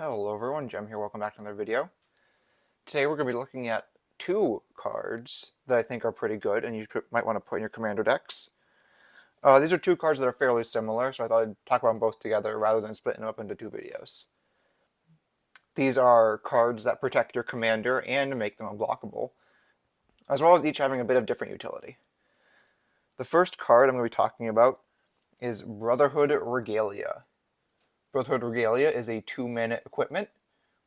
Hello everyone, Jem here, welcome back to another video. Today we're going to be looking at two cards that I think are pretty good and you might want to put in your commander decks. These are two cards that are fairly similar, so I thought I'd talk about them both together rather than splitting them up into two videos. These are cards that protect your commander and make them unblockable, as well as each having a bit of different utility. The first card I'm going to be talking about is Brotherhood Regalia. Brotherhood Regalia is a 2-mana equipment.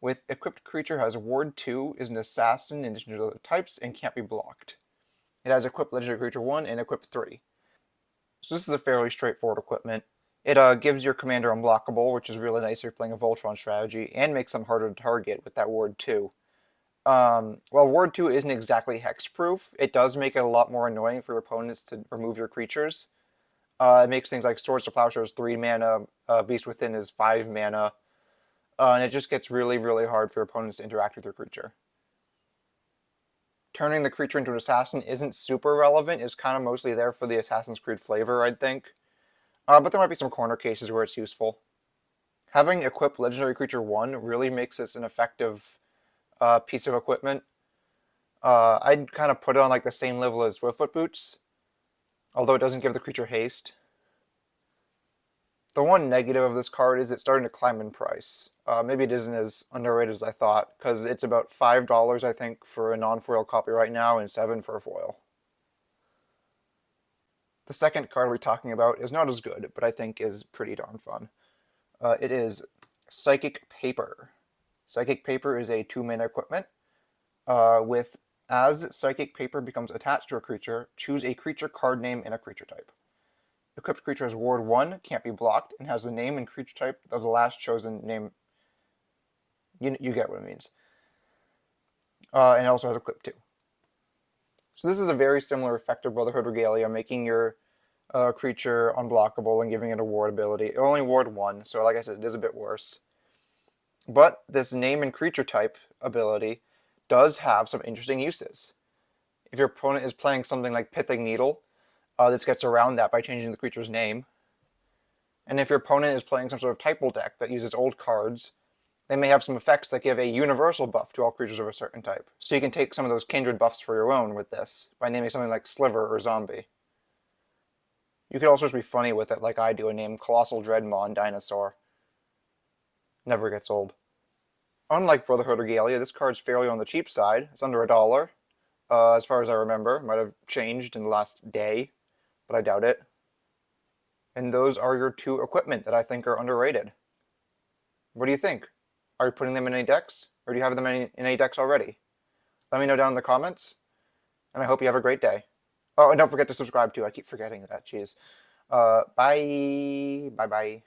With equipped creature has Ward 2, is an assassin in addition to other types, and can't be blocked. It has equipped legendary creature 1 and equipped 3. So this is a fairly straightforward equipment. It gives your commander unblockable, which is really nice if you're playing a Voltron strategy, and makes them harder to target with that Ward 2. While Ward 2 isn't exactly hexproof, it does make it a lot more annoying for your opponents to remove your creatures. It makes things like Swords to Plowshares 3 mana, Beast Within is 5 mana, and it just gets really, really hard for your opponents to interact with your creature. Turning the creature into an assassin isn't super relevant, it's kind of mostly there for the Assassin's Creed flavor, I'd think. But there might be some corner cases where it's useful. Having equipped Legendary Creature 1 really makes this an effective piece of equipment. I'd kind of put it on like the same level as Swiftfoot Boots, although it doesn't give the creature haste. The one negative of this card is it's starting to climb in price. Maybe it isn't as underrated as I thought, because it's about $5, I think, for a non-foil copy right now, and $7 for a foil. The second card we're talking about is not as good, but I think is pretty darn fun. It is Psychic Paper. Psychic Paper is a 2-mana equipment. As Psychic Paper becomes attached to a creature, choose a creature card name and a creature type. Equipped creature has Ward 1, can't be blocked, and has the name and creature type of the last chosen name. You get what it means. And it also has Equip 2. So this is a very similar effect of Brotherhood Regalia, making your creature unblockable and giving it a ward ability. It only Ward 1, so like I said, it is a bit worse. But this name and creature type ability does have some interesting uses. If your opponent is playing something like Pithing Needle, this gets around that by changing the creature's name. And if your opponent is playing some sort of typal deck that uses old cards, they may have some effects that give a universal buff to all creatures of a certain type. So you can take some of those kindred buffs for your own with this, by naming something like Sliver or Zombie. You could also just be funny with it like I do and name Colossal Dreadmaw Dinosaur. Never gets old. Unlike Brotherhood Regalia, this card's fairly on the cheap side. It's under $1, as far as I remember. Might have changed in the last day, but I doubt it. And those are your two equipment that I think are underrated. What do you think? Are you putting them in any decks? Or do you have them in any decks already? Let me know down in the comments, and I hope you have a great day. Oh, and don't forget to subscribe too. I keep forgetting that, jeez. Bye. Bye-bye.